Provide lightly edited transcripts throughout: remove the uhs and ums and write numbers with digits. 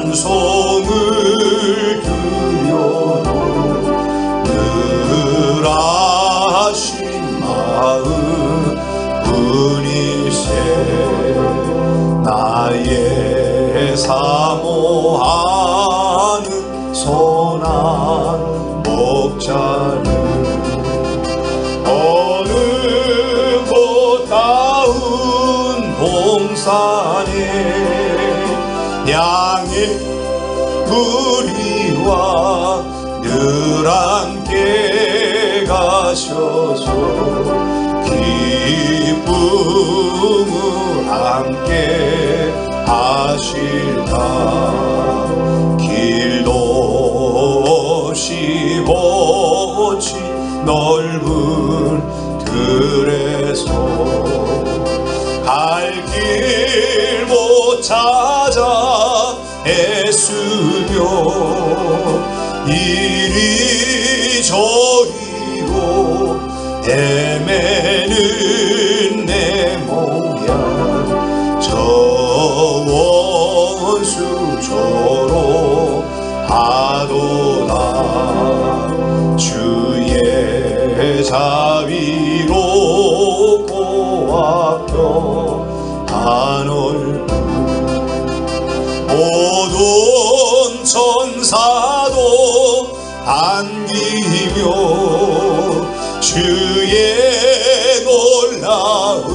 찬송을 드려도 늘 하신 마음 뿐이세. 나의 사모하는 선한 목자는 어느 꽃다운 봉산에 양의 우리와 늘 함께 가셔서 기쁨을 함께 하실까. 길도 없이 거친 넓은 들에서 갈 길 못 찾아 애쓰며 이리저리로 헤매는 내 모양 저 원수처럼 하도다. 주의 자비로 고학교 하늘 모든 천사도 안기며 주의 놀라운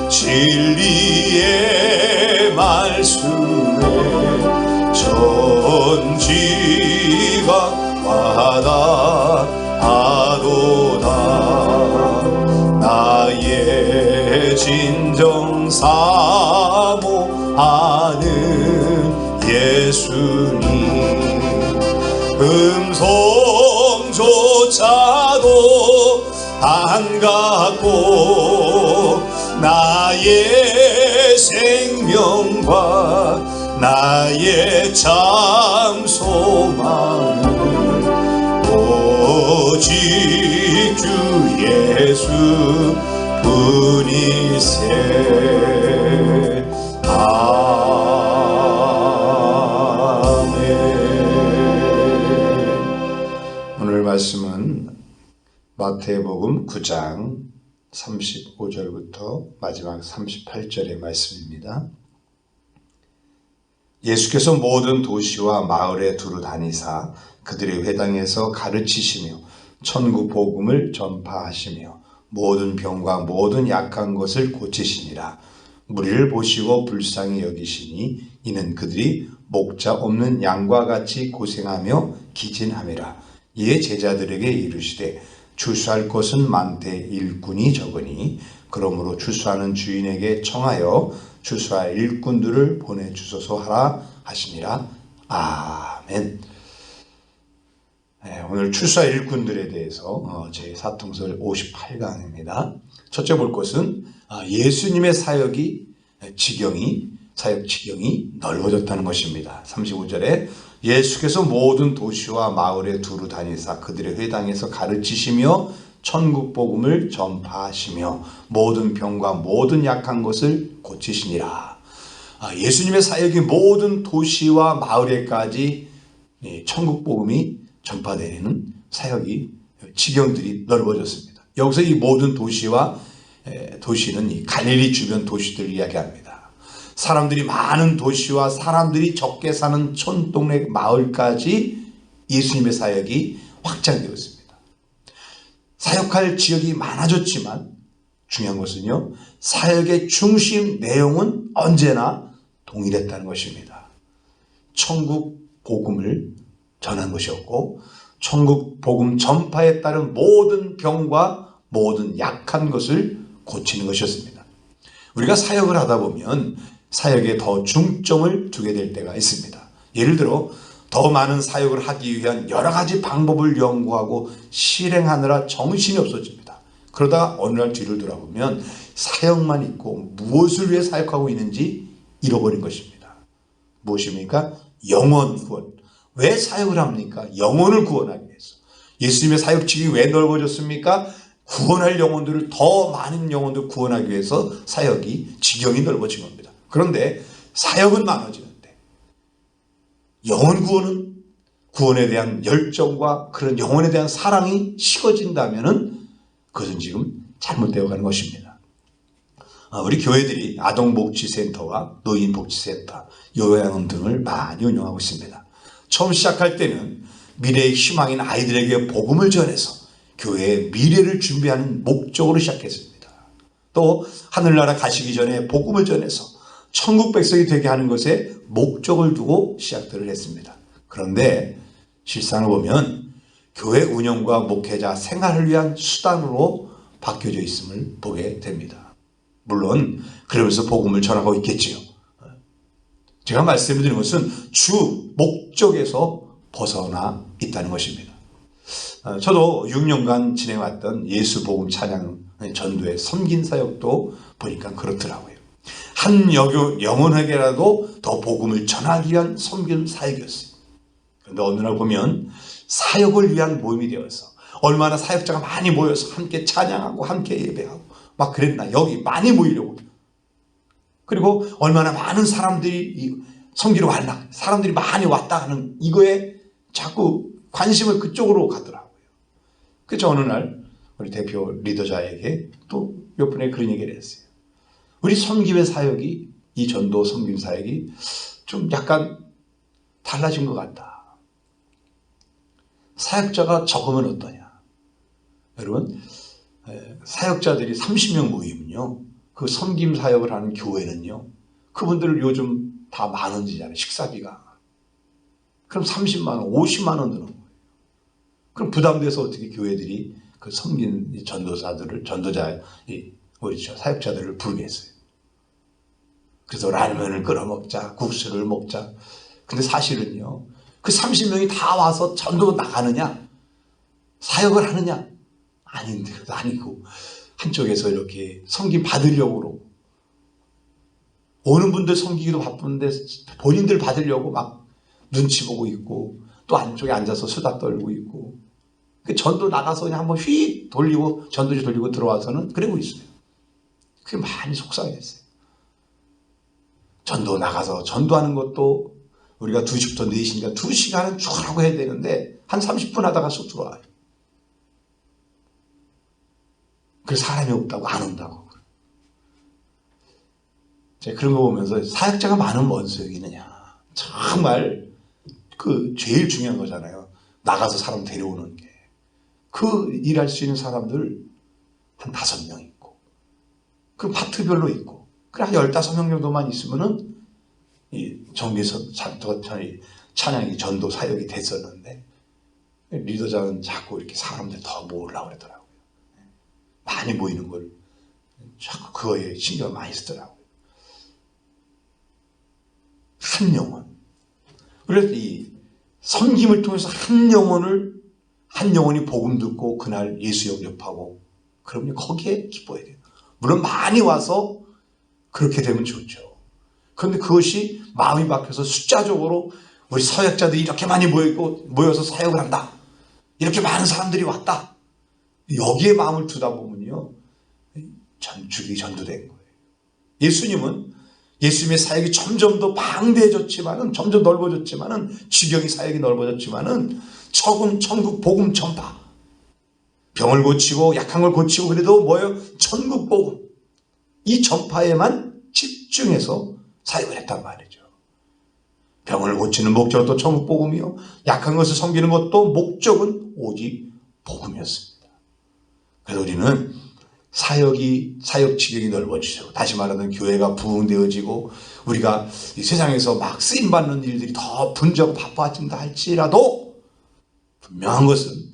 진리의 말씀에 전지가 와닿아도다. 나의 진정 사모하는 예수님 음성조차도 안 갖고 나의 생명과 나의 참 소망은 오직 주 예수 뿐이세. 오늘 말씀은 마태복음 9장 35절부터 마지막 38절의 말씀입니다. 예수께서 모든 도시와 마을에 두루 다니사 그들의 회당에서 가르치시며 천국 복음을 전파하시며 모든 병과 모든 약한 것을 고치시니라. 무리를 보시고 불쌍히 여기시니 이는 그들이 목자 없는 양과 같이 고생하며 기진함이라. 이에 제자들에게 이르시되 추수할 것은 많되 일꾼이 적으니 그러므로 추수하는 주인에게 청하여 추수할 일꾼들을 보내주소서 하라 하시니라. 아멘. 오늘 추수할 일꾼들에 대해서 제 사통설 58강입니다. 첫째 볼 것은 예수님의 사역 지경이 넓어졌다는 것입니다. 35절에 예수께서 모든 도시와 마을에 두루 다니사 그들의 회당에서 가르치시며 천국 복음을 전파하시며 모든 병과 모든 약한 것을 고치시니라. 예수님의 사역이 모든 도시와 마을에까지 천국 복음이 전파되는 사역이 지경들이 넓어졌습니다. 여기서 이 모든 도시는 이 갈릴리 주변 도시들을 이야기합니다. 사람들이 많은 도시와 사람들이 적게 사는 촌동네 마을까지 예수님의 사역이 확장되었습니다. 사역할 지역이 많아졌지만 중요한 것은요, 사역의 중심 내용은 언제나 동일했다는 것입니다. 천국 복음을 전한 것이었고 천국 복음 전파에 따른 모든 병과 모든 약한 것을 고치는 것이었습니다. 우리가 사역을 하다 보면 사역에 더 중점을 두게 될 때가 있습니다. 예를 들어 더 많은 사역을 하기 위한 여러 가지 방법을 연구하고 실행하느라 정신이 없어집니다. 그러다 어느 날 뒤를 돌아보면 사역만 있고 무엇을 위해 사역하고 있는지 잃어버린 것입니다. 무엇입니까? 영혼 구원. 왜 사역을 합니까? 영혼을 구원하기 위해서. 예수님의 사역직이 왜 넓어졌습니까? 구원할 영혼들을 더 많은 영혼들 구원하기 위해서 사역이 지경이 넓어진 겁니다. 그런데 사역은 많아지는데 영혼 구원에 대한 열정과 그런 영혼에 대한 사랑이 식어진다면은 그것은 지금 잘못되어 가는 것입니다. 우리 교회들이 아동복지센터와 노인복지센터, 요양원 등을 많이 운영하고 있습니다. 처음 시작할 때는 미래의 희망인 아이들에게 복음을 전해서 교회의 미래를 준비하는 목적으로 시작했습니다. 또 하늘나라 가시기 전에 복음을 전해서 천국 백성이 되게 하는 것에 목적을 두고 시작들을 했습니다. 그런데 실상을 보면 교회 운영과 목회자 생활을 위한 수단으로 바뀌어져 있음을 보게 됩니다. 물론 그러면서 복음을 전하고 있겠지요. 제가 말씀드린 것은 주 목적에서 벗어나 있다는 것입니다. 저도 6년간 진행해왔던 예수 복음 찬양 전도의 섬긴 사역도 보니까 그렇더라고요. 한 영혼에게라도 더 복음을 전하기 위한 섬긴 사역이었어요. 그런데 어느 날 보면 사역을 위한 모임이 되어서 얼마나 사역자가 많이 모여서 함께 찬양하고 함께 예배하고 막 그랬나. 여기 많이 모이려고. 그리고 얼마나 많은 사람들이 섬기러 왔나. 사람들이 많이 왔다 하는 이거에 자꾸 관심을 그쪽으로 가더라고요. 그래서 어느 날 우리 대표 리더자에게 또 몇 분의 그런 얘기를 했어요. 우리 섬김의 사역이, 이 전도 섬김 사역이 좀 약간 달라진 것 같다. 사역자가 적으면 어떠냐. 여러분, 사역자들이 30명 모이면요, 그 섬김 사역을 하는 교회는요, 그분들 요즘 다 만 원이잖아요, 식사비가. 그럼 30만 원, 50만 원 드는 거예요. 그럼 부담돼서 어떻게 교회들이 그 섬긴 전도자, 우리 사역자들을 부르겠어요. 그래서 라면을 끓여 먹자, 국수를 먹자. 근데 사실은요, 그 30명이 다 와서 전도 나가느냐, 사역을 하느냐, 아닌데, 그것도 아니고, 한쪽에서 이렇게 섬김 받으려고 오는 분들 섬기기도 바쁜데 본인들 받으려고 막 눈치 보고 있고, 또 안쪽에 앉아서 수다 떨고 있고, 그 전도 나가서 그냥 한번 휙 돌리고, 전도지 돌리고 들어와서는 그러고 있어요. 그게 많이 속상했어요. 전도 나가서 전도하는 것도 우리가 2시부터 4시니까 2시간은 쭉 하고 해야 되는데 한 30분 하다가 쑥 들어와요. 그래서 사람이 없다고 안 온다고. 제가 그런 거 보면서 사역자가 많은 뭔 소용이느냐. 정말 그 제일 중요한 거잖아요. 나가서 사람 데려오는 게. 그 일할 수 있는 사람들 한 5명 있고, 그 파트별로 있고, 그래 한 15명 정도만 있으면은 이 찬양이 전도 사역이 됐었는데, 리더자는 자꾸 이렇게 사람들 더 모으려고 그러더라고요. 많이 모이는 걸 자꾸 그거에 신경을 많이 쓰더라고요. 한 영혼. 그래서 이 섬김을 통해서 한 영혼이 복음 듣고 그날 예수 영접하고, 그러면 거기에 기뻐야 돼요. 물론 많이 와서 그렇게 되면 좋죠. 그런데 그것이 마음이 바뀌어서 숫자적으로 우리 사역자들이 이렇게 많이 모여서 사역을 한다. 이렇게 많은 사람들이 왔다. 여기에 마음을 두다 보면요, 죽이 전도된 거예요. 예수님의 사역이 점점 더 방대해졌지만은, 점점 넓어졌지만은, 지경이 사역이 넓어졌지만은, 천국 복음 전파. 병을 고치고, 약한 걸 고치고, 그래도 천국 복음. 이 전파에만 집중해서 사역을 했단 말이죠. 병을 고치는 목적은 또 천국 복음이요. 약한 것을 섬기는 것도 목적은 오직 복음이었습니다. 그래서 우리는 사역 지경이 넓어지죠. 다시 말하면 교회가 부흥되어지고 우리가 이 세상에서 막 쓰임받는 일들이 더 분주하고 바빠진다 할지라도 분명한 것은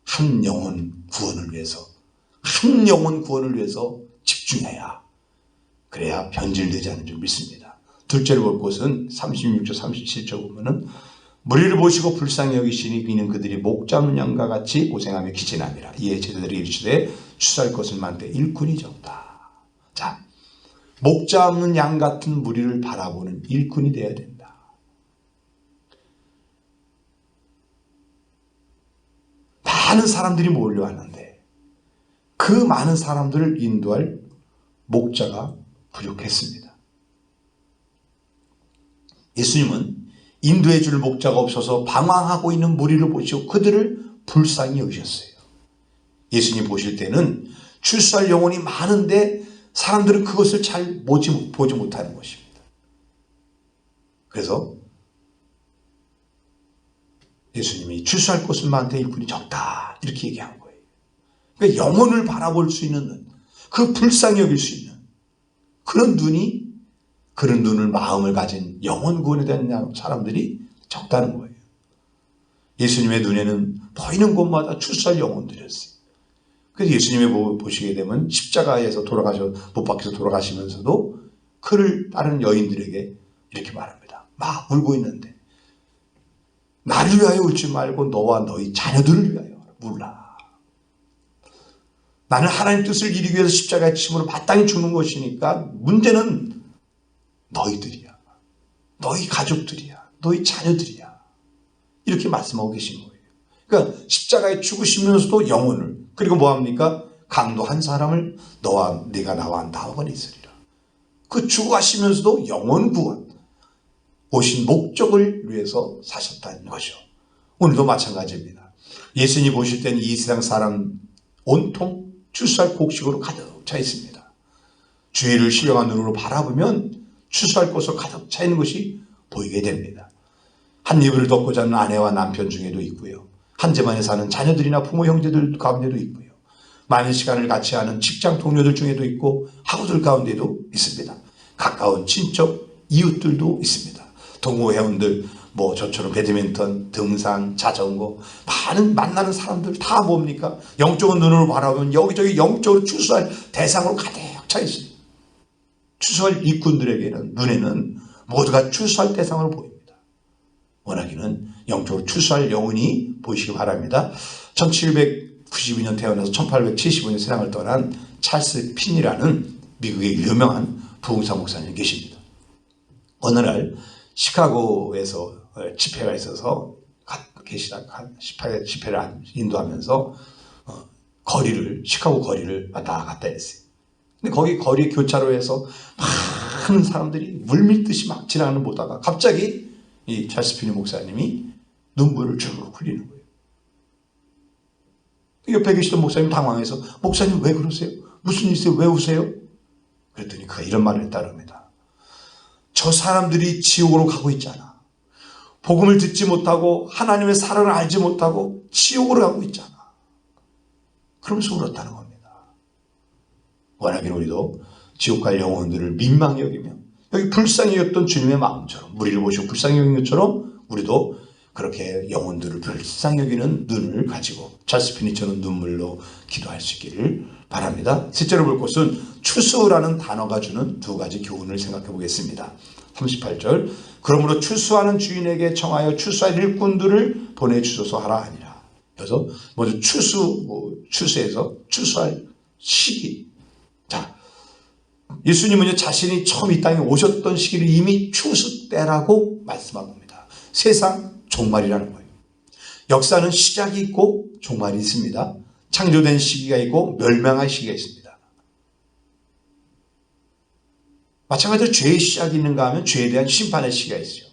한 영혼 구원을 위해서 집중해야, 그래야 변질되지 않는 줄 믿습니다. 둘째로 볼 것은 36절 37절 보면은 무리를 보시고 불쌍히 여기시니 이는 그들이 목 잡는 양과 같이 고생하며 기진함이라. 이에 제자들이 이르시되 추수할 것은 많되 일꾼이 적다. 자, 목 잡는 양 같은 무리를 바라보는 일꾼이 되어야 된다. 많은 사람들이 몰려왔는데 그 많은 사람들을 인도할 목자가 부족했습니다. 예수님은 인도해 줄 목자가 없어서 방황하고 있는 무리를 보시고 그들을 불쌍히 여기셨어요. 예수님 보실 때는 출소할 영혼이 많은데 사람들은 그것을 잘 보지 못하는 것입니다. 그래서 예수님이 출소할 곳은 많은데 일꾼이 적다 이렇게 얘기한 거예요. 그러니까 영혼을 바라볼 수 있는 그 불쌍히 여길 수 있는 그런 눈을 마음을 가진 영혼 구원에 대한 사람들이 적다는 거예요. 예수님의 눈에는 보이는 곳마다 출소할 영혼들이었어요. 그래서 예수님이 보시게 되면 십자가에서 못 박혀서 돌아가시면서도 그를 따르는 여인들에게 이렇게 말합니다. 막 울고 있는데 나를 위하여 울지 말고 너와 너희 자녀들을 위하여 울라. 나는 하나님 뜻을 이루기 위해서 십자가의 침으로 마땅히 죽는 것이니까 문제는 너희들이야. 너희 가족들이야. 너희 자녀들이야. 이렇게 말씀하고 계신 거예요. 그러니까 십자가에 죽으시면서도 영혼을 그리고 뭐합니까? 강도 한 사람을 네가 나와 나와가 있으리라. 그 죽어가시면서도 영혼 구원 오신 목적을 위해서 사셨다는 거죠. 오늘도 마찬가지입니다. 예수님 보실 때는 이 세상 사람 온통 출소할 곡식으로 가득 차 있습니다. 주위를 신령한 눈으로 바라보면 출소할 곳으로 가득 차 있는 것이 보이게 됩니다. 한 이불을 덮고 자는 아내와 남편 중에도 있고요. 한 집안에 사는 자녀들이나 부모 형제들 가운데도 있고요. 많은 시간을 같이 하는 직장 동료들 중에도 있고 학우들 가운데도 있습니다. 가까운 친척, 이웃들도 있습니다. 동호 회원들, 저처럼 배드민턴, 등산, 자전거 많은 만나는 사람들 다 뭡니까? 영적인 눈으로 바라보면 여기저기 영적으로 추수할 대상으로 가득 차 있어요. 추수할 일꾼들에게는 눈에는 모두가 추수할 대상으로 보입니다. 원하기는 영적으로 추수할 영혼이 보이시기 바랍니다. 1792년 태어나서 1875년 세상을 떠난 찰스 핀이라는 미국의 유명한 부흥사 목사님이 계십니다. 어느 날 시카고에서 집회가 있어서 집회를 인도하면서 시카고 거리를 왔다 갔다 했어요. 근데 거기 거리 교차로에서 많은 사람들이 물밀듯이 막 지나가는 보다가 갑자기 이 찰스 피니 목사님이 눈물을 쭉 흘리는 거예요. 옆에 계시던 목사님 당황해서 목사님 왜 그러세요? 무슨 일 있어요? 왜 우세요? 그랬더니 그가 이런 말을 했다랍니다. 저 사람들이 지옥으로 가고 있잖아. 복음을 듣지 못하고 하나님의 사랑을 알지 못하고 지옥으로 가고 있잖아. 그러면서 울었다는 겁니다. 원하기는 우리도 지옥 갈 영혼들을 민망히 여기며 여기 불쌍히 여겼던 주님의 마음처럼 무리를 보시고 불쌍히 여긴 것처럼 우리도 그렇게 영혼들을 불쌍히 여기는 눈을 가지고 찰스 피니처럼 눈물로 기도할 수 있기를 바랍니다. 셋째로 볼 것은 추수라는 단어가 주는 두 가지 교훈을 생각해 보겠습니다. 38절 그러므로 추수하는 주인에게 청하여 추수할 일꾼들을 보내주소서 하라 하니라. 그래서 먼저 추수에서 추수할 시기. 자, 예수님은 자신이 처음 이 땅에 오셨던 시기를 이미 추수 때라고 말씀한 겁니다. 세상 종말이라는 거예요. 역사는 시작이 있고 종말이 있습니다. 창조된 시기가 있고 멸망할 시기가 있습니다. 마찬가지로 죄의 시작이 있는가 하면 죄에 대한 심판의 시기가 있어요.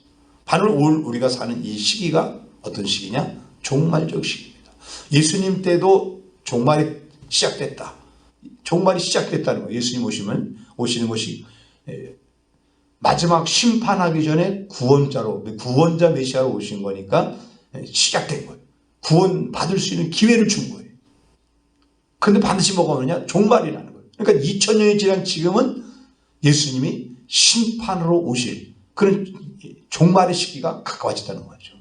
바로 우리가 사는 이 시기가 어떤 시기냐? 종말적 시기입니다. 예수님 때도 종말이 시작됐다. 종말이 시작됐다는 거예요. 예수님 오시는 것이 마지막 심판하기 전에 구원자 메시아로 오신 거니까 시작된 거예요. 구원 받을 수 있는 기회를 준 거예요. 그런데 반드시 뭐가 오느냐? 종말이라는 거예요. 그러니까 2000년이 지난 지금은 예수님이 심판으로 오실 그런 종말의 시기가 가까워졌다는 거죠.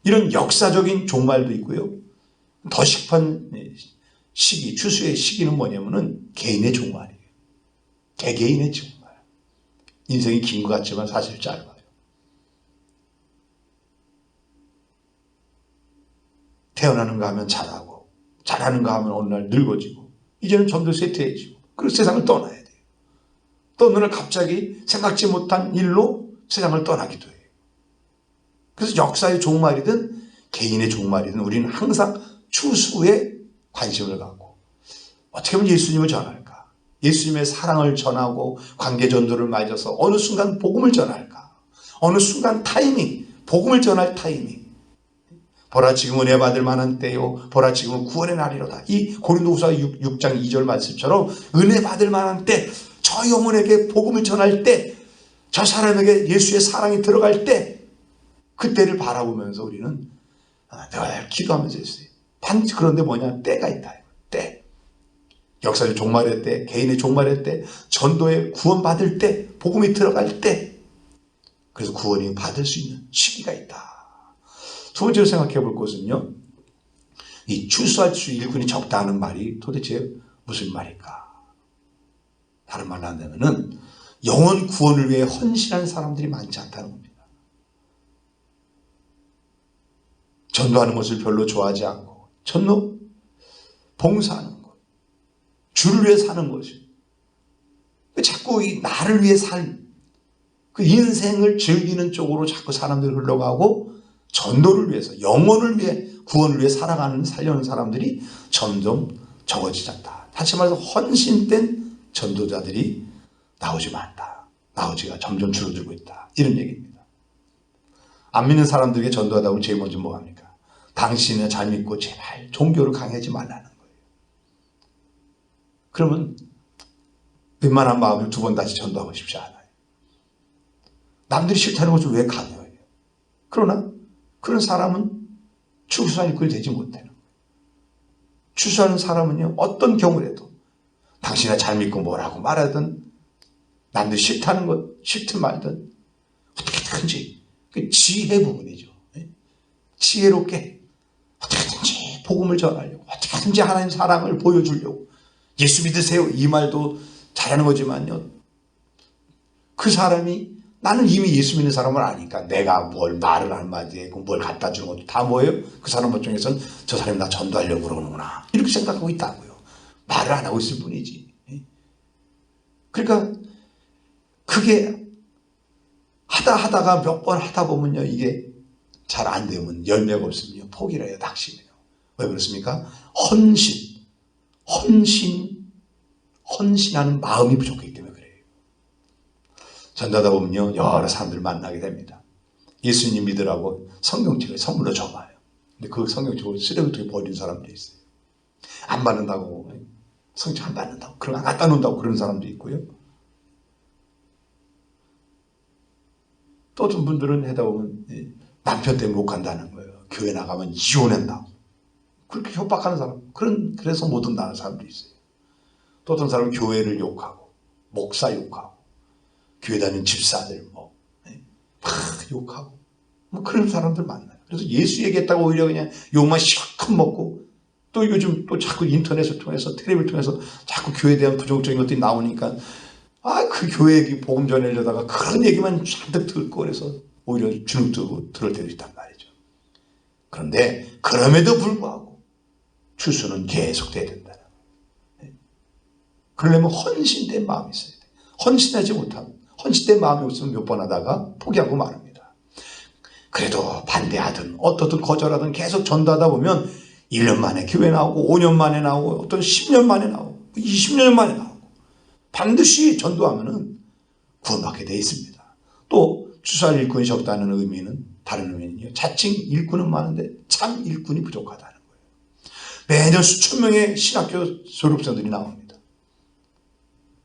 이런 역사적인 종말도 있고요. 더 시급한 시기, 추수의 시기는 뭐냐면은 개인의 종말이에요. 개개인의 종말. 인생이 긴 것 같지만 사실 짧아요. 태어나는가 하면 자라고, 자라는가 하면 어느 날 늙어지고, 이제는 점점 쇠퇴해지고, 그리고 세상을 떠나야 돼요. 또 어느 날 갑자기 생각지 못한 일로 세상을 떠나기도 해요. 그래서 역사의 종말이든 개인의 종말이든 우리는 항상 추수에 관심을 갖고 어떻게 하면 예수님을 전할까? 예수님의 사랑을 전하고 관계 전도를 맞아서 어느 순간 복음을 전할까? 어느 순간 타이밍, 복음을 전할 타이밍. 보라 지금 은혜 받을 만한 때요, 보라 지금 구원의 날이로다. 이 고린도후서 6장 2절 말씀처럼 은혜 받을 만한 때, 저 영혼에게 복음을 전할 때, 저 사람에게 예수의 사랑이 들어갈 때, 그때를 바라보면서 우리는 늘 기도하면서 있어요. 반드시 그런데 뭐냐, 때가 있다. 때. 역사의 종말의 때, 개인의 종말의 때, 전도의 구원받을 때, 복음이 들어갈 때, 그래서 구원이 받을 수 있는 시기가 있다. 두 번째로 생각해 볼 것은요, 이 추수할 수 일꾼이 적다 하는 말이 도대체 무슨 말일까? 다른 말로 한다면은 영혼 구원을 위해 헌신하는 사람들이 많지 않다는 겁니다. 전도하는 것을 별로 좋아하지 않고 전도 봉사하는 것, 주를 위해 사는 것이 자꾸 이 나를 위해 그 인생을 즐기는 쪽으로 자꾸 사람들이 흘러가고, 전도를 위해서, 영혼을 위해, 구원을 위해 살려는 사람들이 점점 적어지지 않다. 다시 말해서 헌신된 전도자들이 나오지 않다. 나오지가 점점 줄어들고 있다. 이런 얘기입니다. 안 믿는 사람들에게 전도하다 보면 제일 먼저 뭐 합니까? 당신은 잘 믿고 제발 종교를 강요하지 말라는 거예요. 그러면 웬만한 마음을 두 번 다시 전도하고 싶지 않아요. 남들이 싫다는 것을 왜 강요해요? 그러나 그런 사람은 추수한 일꾼이 되지 못해요. 추수하는 사람은요, 어떤 경우라도 당신이 잘 믿고 뭐라고 말하든, 남들이 싫다는 것, 싫든 말든 어떻게든지, 그 지혜 부분이죠. 지혜롭게 어떻게든지 복음을 전하려고, 어떻게든지 하나님 사랑을 보여주려고, 예수 믿으세요 이 말도 잘하는 거지만요, 그 사람이, 나는 이미 예수 믿는 사람을 아니까 내가 뭘 말을 한마디에 뭘 갖다 주는 것도 다 뭐예요? 그 사람 입장에서는 저 사람이 나 전도하려고 그러는구나, 이렇게 생각하고 있다고요. 말을 안 하고 있을 뿐이지. 그러니까 그게 하다가 몇 번 하다 보면요, 이게 잘 안 되면, 열매가 없으면요, 포기를 해요. 낙심해요. 왜 그렇습니까? 헌신하는 마음이 부족하기 때문에 그래요. 전도하다 보면요, 여러 사람들 만나게 됩니다. 예수님 믿으라고 성경책을 선물로 줘봐요. 근데 그 성경책을 쓰레기통에 버리는 사람도 있어요. 안 받는다고, 성경 안 받는다고, 그럼 안 갖다 놓는다고 그러는 사람도 있고요. 또 어떤 분들은 하다 보면 남편 때문에 못 간다는 거예요. 교회 나가면 이혼한다고. 그렇게 협박하는 사람, 그래서 못 온다는 사람도 있어요. 또 어떤 사람은 교회를 욕하고, 목사 욕하고, 교회 다니는 집사들 막 욕하고, 그런 사람들 만나요. 그래서 예수 얘기했다고 오히려 그냥 욕만 실컷 먹고, 또 요즘 또 자꾸 인터넷을 통해서, 텔레비를 통해서 자꾸 교회에 대한 부정적인 것들이 나오니까, 그 교회 얘기 복음 전하려다가 그런 얘기만 잔뜩 듣고, 그래서 오히려 주눅 들고 들을 때도 있단 말이죠. 그런데 그럼에도 불구하고 추수는 계속 돼야 된다. 그러려면 헌신된 마음이 있어야 돼. 헌신하지 못하면, 헌신된 마음이 없으면 몇 번 하다가 포기하고 말합니다. 그래도 반대하든 어떻든 거절하든 계속 전도하다 보면 1년 만에 교회 나오고, 5년 만에 나오고, 어떤 10년 만에 나오고, 20년 만에 나오고, 반드시 전도하면은 구원받게 되어 있습니다. 또 추수할 일꾼이 적다는 의미는, 다른 의미는요, 자칭 일꾼은 많은데 참 일꾼이 부족하다는 거예요. 매년 수천 명의 신학교 졸업생들이 나옵니다.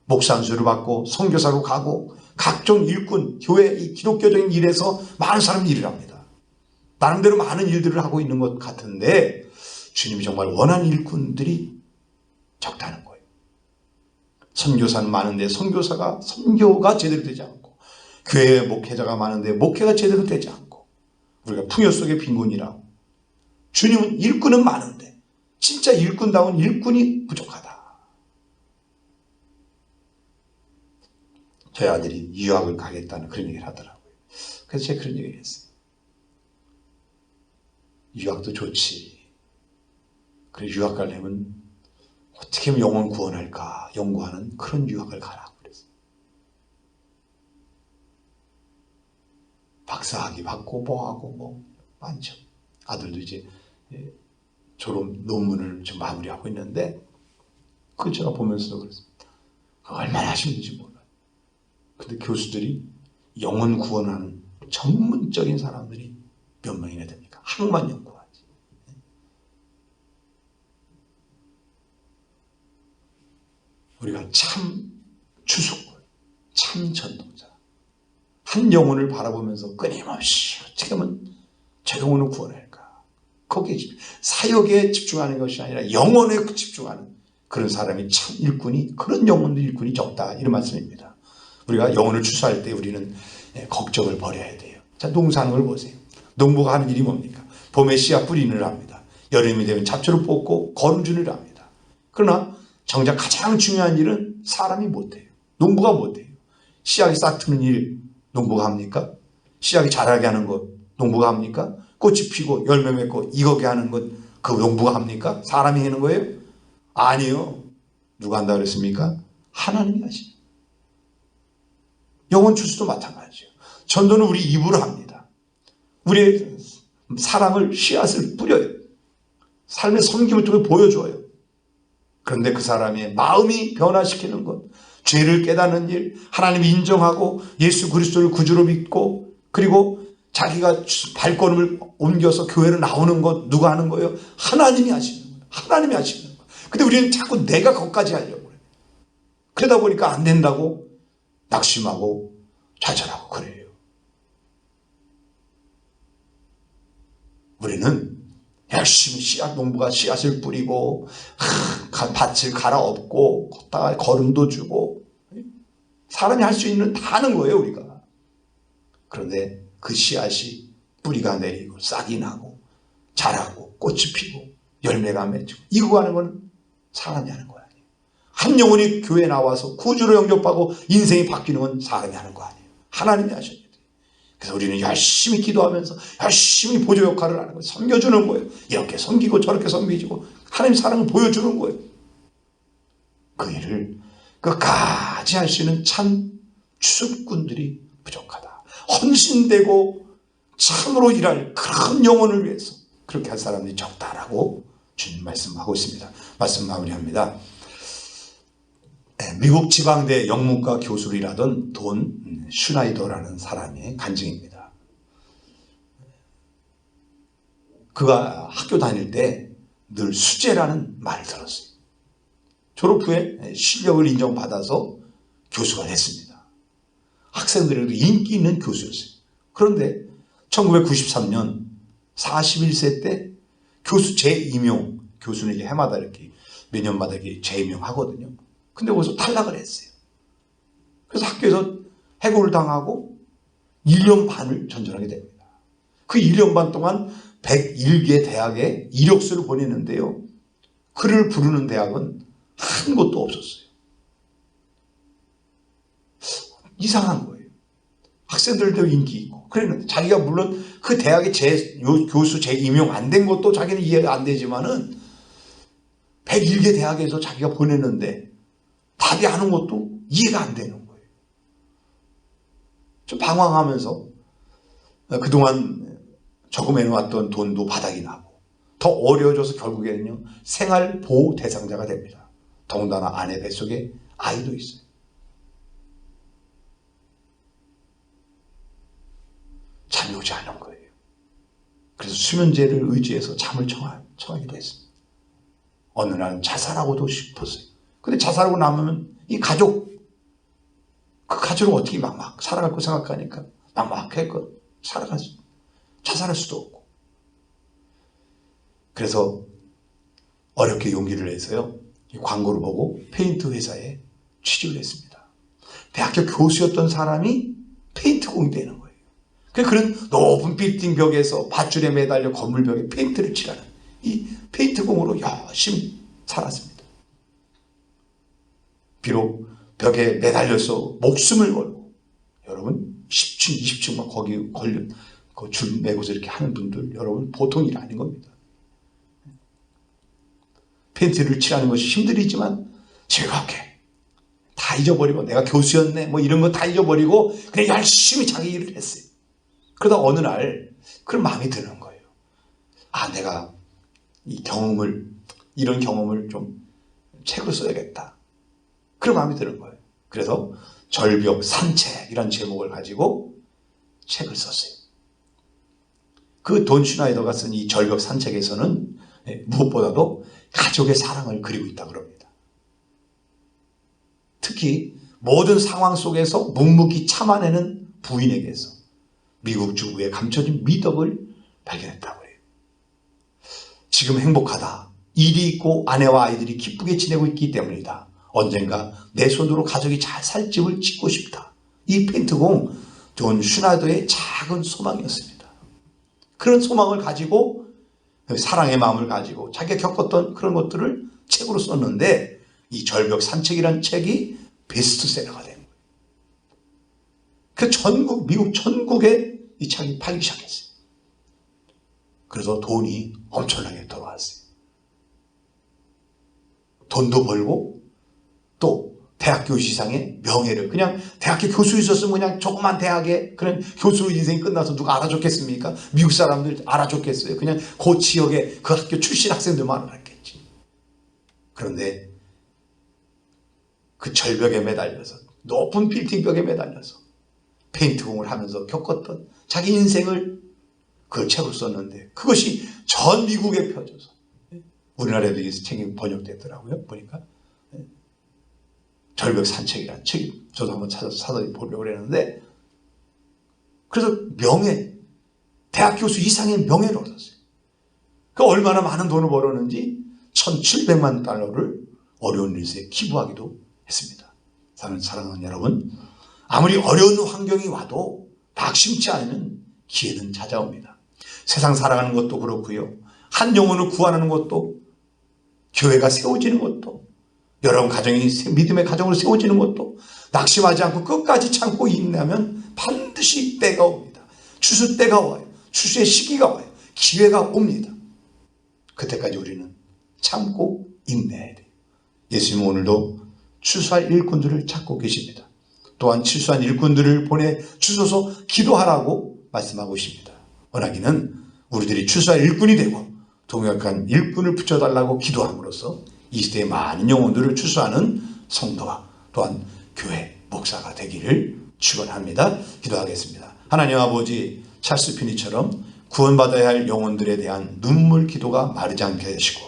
목사 안수를 받고 선교사로 가고 각종 일꾼, 교회 이 기독교적인 일에서 많은 사람이 일을 합니다. 나름대로 많은 일들을 하고 있는 것 같은데 주님이 정말 원하는 일꾼들이 적다는 거예요. 선교사는 많은데 선교가 제대로 되지 않고, 교회 목회자가 많은데 목회가 제대로 되지 않고, 우리가 풍요 속의 빈곤이라고, 주님은 일꾼은 많은데 진짜 일꾼다운 일꾼이 부족하다. 저희 아들이 유학을 가겠다는 그런 얘기를 하더라고요. 그래서 제가 그런 얘기를 했어요. 유학도 좋지. 그래, 유학 가려면 어떻게 하면 영혼 구원할까 연구하는 그런 유학을 가라고 그랬어요. 박사학위 받고 뭐하고 뭐 많죠. 아들도 이제 졸업 논문을 좀 마무리하고 있는데, 그걸 제가 보면서도 그랬습니다. 얼마나 하시는지 몰라요. 근데 교수들이 영혼 구원하는 전문적인 사람들이 몇 명이나 됩니까? 학만 연구하지. 우리가 참 추수꾼, 참 전도자, 한 영혼을 바라보면서 끊임없이 어떻게 하면 저 영혼을 구원할까? 거기에 사역에 집중하는 것이 아니라 영혼에 집중하는 그런 사람이 참 일꾼이, 그런 영혼들 일꾼이 적다, 이런 말씀입니다. 우리가 영혼을 추수할 때 우리는 걱정을 버려야 돼요. 자, 농사하는 걸 보세요. 농부가 하는 일이 뭡니까? 봄에 씨앗 뿌리는 일 합니다. 여름이 되면 잡초를 뽑고 거름주는 일 합니다. 그러나 정작 가장 중요한 일은 사람이 못해요. 농부가 못해요. 씨앗이 싹 트는 일 농부가 합니까? 씨앗이 자라게 하는 것 농부가 합니까? 꽃이 피고 열매 맺고 익게 하는 것 그 농부가 합니까? 사람이 하는 거예요? 아니요. 누가 한다 그랬습니까? 하나님이 하십니다. 영혼 추수도 마찬가지죠. 전도는 우리 입으로 합니다. 우리의 사랑을, 씨앗을 뿌려요. 삶의 섬김을 통해 보여줘요. 그런데 그 사람의 마음이 변화시키는 것, 죄를 깨닫는 일, 하나님을 인정하고 예수 그리스도를 구주로 믿고, 그리고 자기가 발걸음을 옮겨서 교회로 나오는 것 누가 하는 거예요? 하나님이 하시는 거예요. 하나님이 하시는 거예요. 근데 우리는 자꾸 내가 거기까지 하려고 해요. 그러다 보니까 안 된다고 낙심하고 좌절하고 그래요. 우리는 열심히 씨앗 농부가 씨앗을 뿌리고 밭을 갈아엎고 걷다가 거름도 주고 사람이 할 수 있는 다 하는 거예요, 우리가. 그런데 그 씨앗이 뿌리가 내리고 싹이 나고 자라고 꽃이 피고 열매가 맺히고 이거 하는 건 사람이 하는 거 아니에요. 한 영혼이 교회에 나와서 구주로 영접하고 인생이 바뀌는 건 사람이 하는 거 아니에요. 하나님이 하셔야 돼요. 그래서 우리는 열심히 기도하면서 열심히 보조 역할을 하는 거예요. 섬겨주는 거예요. 이렇게 섬기고 저렇게 섬기고 하나님 사랑을 보여주는 거예요. 그 일을 끝까지 할 수 있는 참 추수꾼들이 부족하다. 헌신되고 참으로 일할 그런 영혼을 위해서 그렇게 할 사람들이 적다라고 주님 말씀하고 있습니다. 말씀 마무리합니다. 미국 지방대 영문과 교수로 일하던 돈 슈나이더라는 사람의 간증입니다. 그가 학교 다닐 때 늘 수재라는 말을 들었어요. 졸업 후에 실력을 인정받아서 교수가 됐습니다. 학생들에게도 인기 있는 교수였어요. 그런데 1993년 41세 때 교수 재임용, 교수는 이게 해마다 이렇게 몇 년마다 이렇게 재임용하거든요. 근데 거기서 탈락을 했어요. 그래서 학교에서 해고를 당하고 1년 반을 전전하게 됩니다. 그 1년 반 동안 101개 대학에 이력서를 보냈는데요. 그를 부르는 대학은 한 곳도 없었어요. 이상한 거예요. 학생들도 인기 있고 그랬는데 자기가 물론 그 대학에 교수 재임용 안 된 것도 자기는 이해가 안 되지만은 101개 대학에서 자기가 보냈는데 답이 안 온 것도 이해가 안 되는 거예요. 좀 방황하면서 그동안 저금해놓았던 돈도 바닥이 나고 더 어려워져서 결국에는요 생활보호 대상자가 됩니다. 더군다나 아내 뱃속에 아이도 있어요. 잠이 오지 않은 거예요. 그래서 수면제를 의지해서 잠을 청하기도 했습니다. 어느 날은 자살하고도 싶었어요. 근데 자살하고 나면 이 가족, 그 가족을 어떻게 막 살아갈 거 생각하니까 막막했거 자살할 수도 없고. 그래서 어렵게 용기를 내서요 이 광고를 보고 페인트 회사에 취직을 했습니다. 대학교 교수였던 사람이 페인트공이 되는 거예요. 그런 높은 빌딩 벽에서 밧줄에 매달려 건물 벽에 페인트를 칠하는 이 페인트공으로 열심히 살았습니다. 비록 벽에 매달려서 목숨을 걸고 여러분 10층 20층 막 거기 걸려 그 줄 매고서 이렇게 하는 분들 여러분 보통 일 아닌 겁니다. 페인트를 칠하는 것이 힘들지만 즐겁게 다 잊어버리고 내가 교수였네 뭐 이런 거 다 잊어버리고 그냥 열심히 자기 일을 했어요. 그러다 어느 날 그런 마음이 드는 거예요. 아, 내가 이런 경험을 좀 책으로 써야겠다. 그런 마음이 드는 거예요. 그래서 절벽 산책이라는 제목을 가지고 책을 썼어요. 그 돈 슈나이더가 쓴 이 절벽 산책에서는 무엇보다도 가족의 사랑을 그리고 있다 그럽니다. 특히 모든 상황 속에서 묵묵히 참아내는 부인에게서 미국 주부의 감춰진 미덕을 발견했다고 해요. 지금 행복하다. 일이 있고 아내와 아이들이 기쁘게 지내고 있기 때문이다. 언젠가 내 손으로 가족이 잘 살 집을 짓고 싶다. 이 페인트공 존 슈나이더의 작은 소망이었습니다. 그런 소망을 가지고 사랑의 마음을 가지고 자기가 겪었던 그런 것들을 책으로 썼는데 이 절벽 산책이라는 책이 베스트셀러가 된 거예요. 그 전국, 미국 전국에 이 책이 팔리기 시작했어요. 그래서 돈이 엄청나게 들어왔어요. 돈도 벌고 또 대학교 이상의 명예를, 그냥 대학교 교수 있었으면 그냥 조그만 대학에 그런 교수로 인생이 끝나서 누가 알아줬겠습니까? 미국 사람들 알아줬겠어요? 그냥 그 지역에 그 학교 출신 학생들만 알았겠지. 그런데 그 절벽에 매달려서, 높은 빌딩벽에 매달려서 페인트공을 하면서 겪었던 자기 인생을 그 책으로 썼는데 그것이 전 미국에 펴져서 우리나라에도 이 책이 번역됐더라고요. 보니까 절벽 산책이라는 책이, 저도 한번 찾아서 사서 보려고 그랬는데, 그래서 명예, 대학 교수 이상의 명예를 얻었어요. 그 얼마나 많은 돈을 벌었는지 1,700만 달러를 어려운 일에 기부하기도 했습니다. 사랑하는 여러분, 아무리 어려운 환경이 와도 낙심치 않으면 기회는 찾아옵니다. 세상 살아가는 것도 그렇고요. 한 영혼을 구하는 것도, 교회가 세워지는 것도, 여러분 가정이 믿음의 가정으로 세워지는 것도 낙심하지 않고 끝까지 참고 인내하면 반드시 때가 옵니다. 추수 때가 와요. 추수의 시기가 와요. 기회가 옵니다. 그때까지 우리는 참고 인내해야 돼요. 예수님은 오늘도 추수할 일꾼들을 찾고 계십니다. 또한 추수한 일꾼들을 보내 주소서 기도하라고 말씀하고 있습니다. 원하기는 우리들이 추수할 일꾼이 되고 동역한 일꾼을 붙여달라고 기도함으로써 이 시대의 많은 영혼들을 추수하는 성도와 또한 교회 목사가 되기를 축원합니다. 기도하겠습니다. 하나님 아버지, 찰스 피니처럼 구원받아야 할 영혼들에 대한 눈물 기도가 마르지 않게 하시고,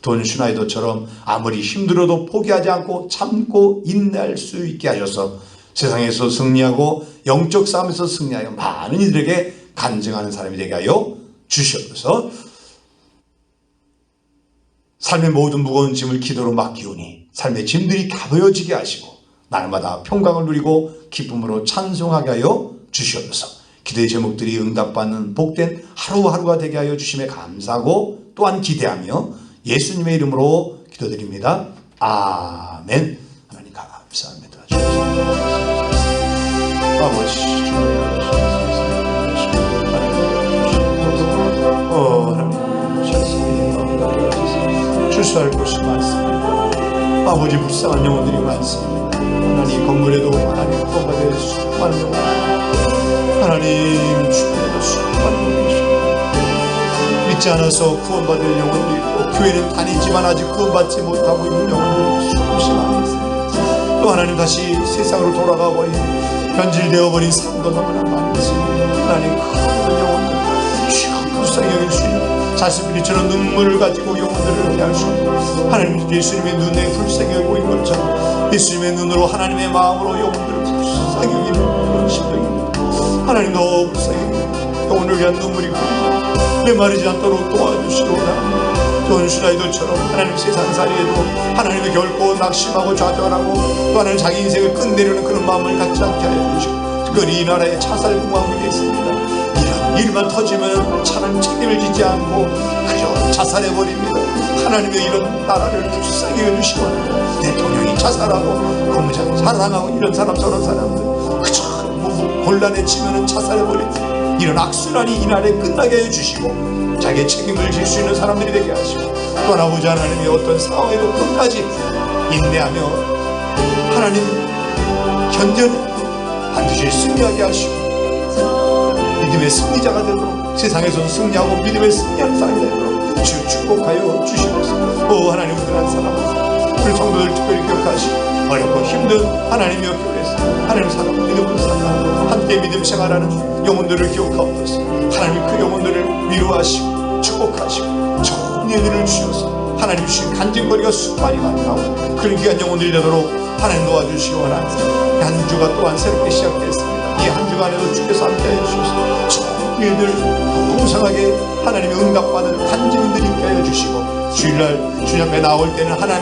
돈 슈나이더처럼 아무리 힘들어도 포기하지 않고 참고 인내할 수 있게 하셔서 세상에서 승리하고 영적 싸움에서 승리하여 많은 이들에게 간증하는 사람이 되게 하여 주시옵소서. 삶의 모든 무거운 짐을 기도로 맡기오니 삶의 짐들이 가벼워지게 하시고 날마다 평강을 누리고 기쁨으로 찬송하게 하여 주시옵소서. 기도의 제목들이 응답받는 복된 하루하루가 되게 하여 주심에 감사하고 또한 기대하며 예수님의 이름으로 기도드립니다. 아멘. 하나님 감사합니다. 아버지, 추수할 곳이 많습니다. 아버지, 불쌍한 영혼들이 많습니다. 하나님 건물에도 하나님 구원받을 수많은 영혼, 하나님 주변에도 수많은 영혼이 계십니다. 믿지 않아서 구원받을 영혼도 있고 교회는 다니지만 아직 구원받지 못하고 있는 영혼들이 수없이 많이 있습니다. 또 하나님 다시 세상으로 돌아가 버린, 변질되어 버린 삶도 너무나 많이 있습니다. 하나님 큰 영혼들 주여 불쌍히 여기시며 자신들이처럼 눈물을 가지고 영혼들을 대할 수 없고, 하나님 예수님의 눈에 불쌍히 여기고 있는 것처럼 예수님의 눈으로 하나님의 마음으로 영혼들을 불쌍히 여기는 그런 심정입니다. 하나님 너 불쌍히 영혼을 위한 눈물이 흐르고 메마르지 않도록 도와주시오라. 존 슈나이더처럼 하나님 세상살이에도 하나님의 결코 낙심하고 좌절하고 또 하나님 자기 인생을 끝내려는 그런 마음을 갖지 않게 하여 주시고, 특별히 이 나라의 자살공황이 있습니다. 일만 터지면 차라리 책임을 지지 않고 그저 자살해버립니다. 하나님의 이런 나라를 불쌍히 해주시고 대통령이 자살하고 공무장이 사랑하고 이런 사람 저런 사람들 그저 곤란에 치면 자살해버립니다. 이런 악순환이 이 나라에 끝나게 해주시고 자기의 책임을 질 수 있는 사람들이 되게 하시고, 또 아버지 하나님의 어떤 상황에도 끝까지 인내하며 하나님 견뎌내 반드시 승리하게 하시고 믿음의 승리자가 되도록, 세상에서 승리하고 믿음의 승리하는 사람이 되도록 주 축복하여 주시옵소서. 하나님, 그런 사람 우리 성도들 특별히 기억하시고 어렵고 힘든 하나님의 교회에서 하나님 사랑 믿음으로 살아 함께 믿음 생활하는 영혼들을 기억하옵소서. 하나님 그 영혼들을 위로하시고 축복하시고 좋은 예들을 주셔서 하나님 주신 간증거리가 수많이 나오고 그런 귀한 영혼들이 되도록 하나님 도와주시기 원합니다. 한 주가 또한 새롭게 시작됐습니다. 이 한 주간에도 주께서 함께해 주셔서 좋은 일들 풍성하게 하나님의 응답받은 간증들이 있게 하여 주시고 주일날 주님 앞에 나올 때는 하나님